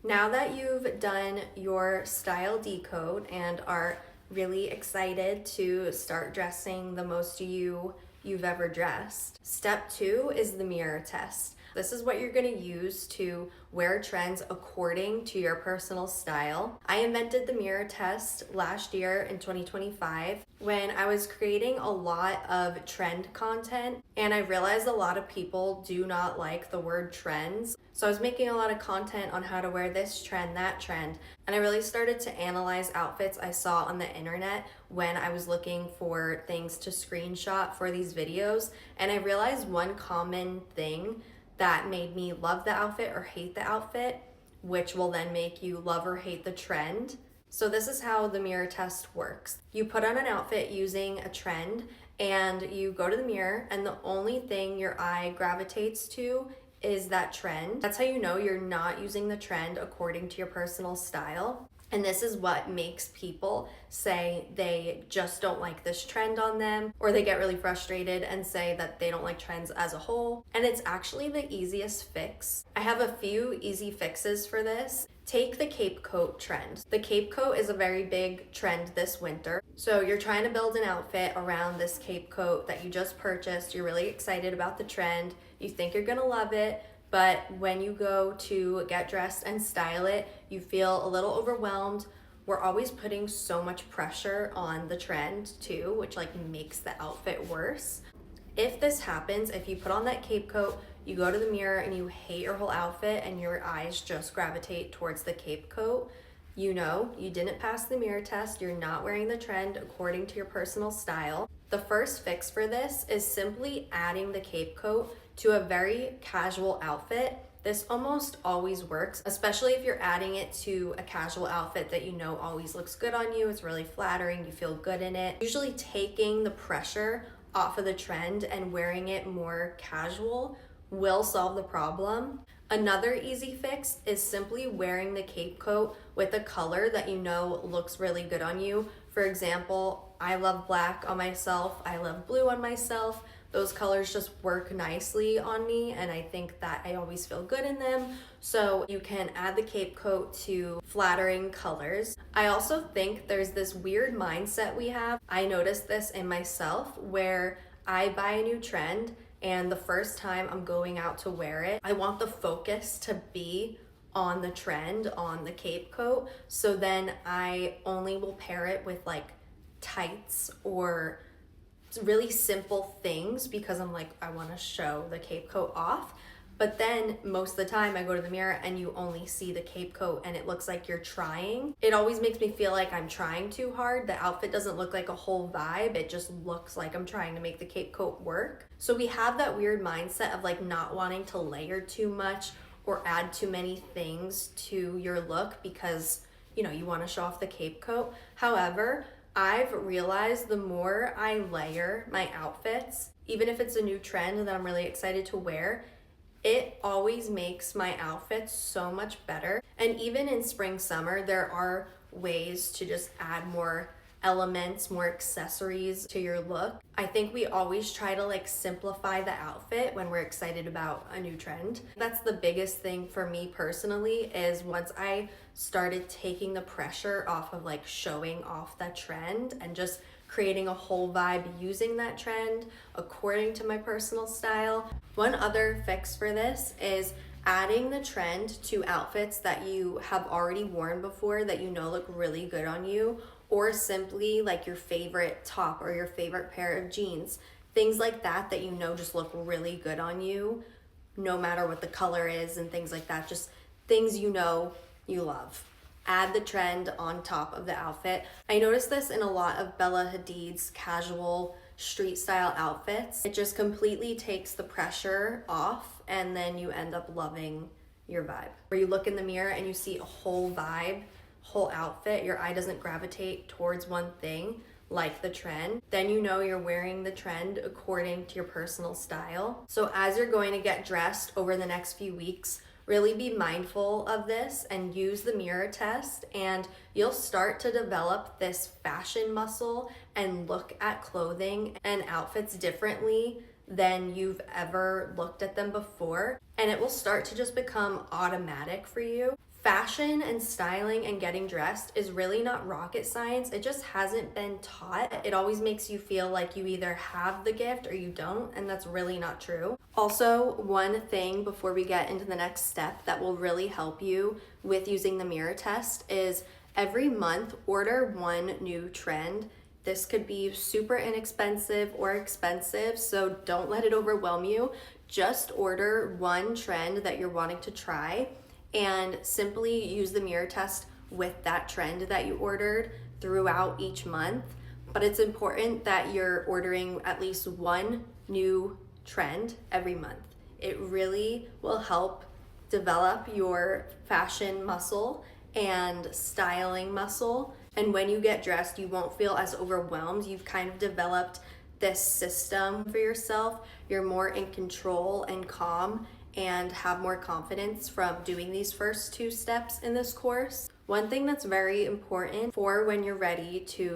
Now that you've done your style decode and are really excited to start dressing the most you've ever dressed, step 2 is the mirror test. This is what you're going to use to wear trends according to your personal style. I invented the mirror test last year in 2025 when I was creating a lot of trend content, and I realized a lot of people do not like the word trends. So I was making a lot of content on how to wear this trend, that trend, and I really started to analyze outfits I saw on the internet when I was looking for things to screenshot for these videos, and I realized one common thing that made me love the outfit or hate the outfit, which will then make you love or hate the trend. So this is how the mirror test works. You put on an outfit using a trend and you go to the mirror, and the only thing your eye gravitates to is that trend. That's how you know you're not using the trend according to your personal style. And this is what makes people say they just don't like this trend on them, or they get really frustrated and say that they don't like trends as a whole. And it's actually the easiest fix. I have a few easy fixes for this. Take the cape coat trend. The cape coat is a very big trend this winter. So you're trying to build an outfit around this cape coat that you just purchased. You're really excited about the trend. You think you're gonna love it. But when you go to get dressed and style it, you feel a little overwhelmed. We're always putting so much pressure on the trend too, which makes the outfit worse. If this happens, if you put on that cape coat, you go to the mirror and you hate your whole outfit and your eyes just gravitate towards the cape coat, you know you didn't pass the mirror test. You're not wearing the trend according to your personal style. The first fix for this is simply adding the cape coat to a very casual outfit. This almost always works, especially if you're adding it to a casual outfit that you know always looks good on you. It's really flattering, you feel good in it. Usually taking the pressure off of the trend and wearing it more casual will solve the problem. Another easy fix is simply wearing the cape coat with a color that you know looks really good on you. For example, I love black on myself, I love blue on myself. Those colors just work nicely on me, and I think that I always feel good in them. So you can add the cape coat to flattering colors. I also think there's this weird mindset we have. I noticed this in myself where I buy a new trend, and the first time I'm going out to wear it, I want the focus to be on the trend, on the cape coat. So then I only will pair it with tights or really simple things because I'm I want to show the cape coat off. But then most of the time I go to the mirror and you only see the cape coat and it looks like you're trying. It always makes me feel like I'm trying too hard. The outfit doesn't look like a whole vibe. It just looks like I'm trying to make the cape coat work. So we have that weird mindset of not wanting to layer too much or add too many things to your look because you want to show off the cape coat. However, I've realized the more I layer my outfits, even if it's a new trend that I'm really excited to wear, it always makes my outfits so much better. And even in spring, summer, there are ways to just add more elements, more accessories to your look. I think we always try to simplify the outfit when we're excited about a new trend. That's the biggest thing for me personally, is once I started taking the pressure off of showing off that trend and just creating a whole vibe using that trend according to my personal style. One other fix for this is adding the trend to outfits that you have already worn before that you know look really good on you, or simply your favorite top or your favorite pair of jeans. Things like that that you know just look really good on you, no matter what the color is and things like that. Just things you know you love. Add the trend on top of the outfit. I noticed this in a lot of Bella Hadid's casual street style outfits. It just completely takes the pressure off, and then you end up loving your vibe. Where you look in the mirror and you see a whole vibe, whole outfit, your eye doesn't gravitate towards one thing like the trend, then you know you're wearing the trend according to your personal style. So as you're going to get dressed over the next few weeks, really be mindful of this and use the mirror test, and you'll start to develop this fashion muscle and look at clothing and outfits differently than you've ever looked at them before. And it will start to just become automatic for you. Fashion and styling and getting dressed is really not rocket science. It just hasn't been taught. It always makes you feel like you either have the gift or you don't, and that's really not true. Also, one thing before we get into the next step that will really help you with using the mirror test is every month order one new trend. This could be super inexpensive or expensive, so don't let it overwhelm you. Just order one trend that you're wanting to try and simply use the mirror test with that trend that you ordered throughout each month. But it's important that you're ordering at least one new trend every month. It really will help develop your fashion muscle and styling muscle. And when you get dressed, you won't feel as overwhelmed. You've kind of developed this system for yourself. You're more in control and calm and have more confidence from doing these first two steps in this course. One thing that's very important for when you're ready to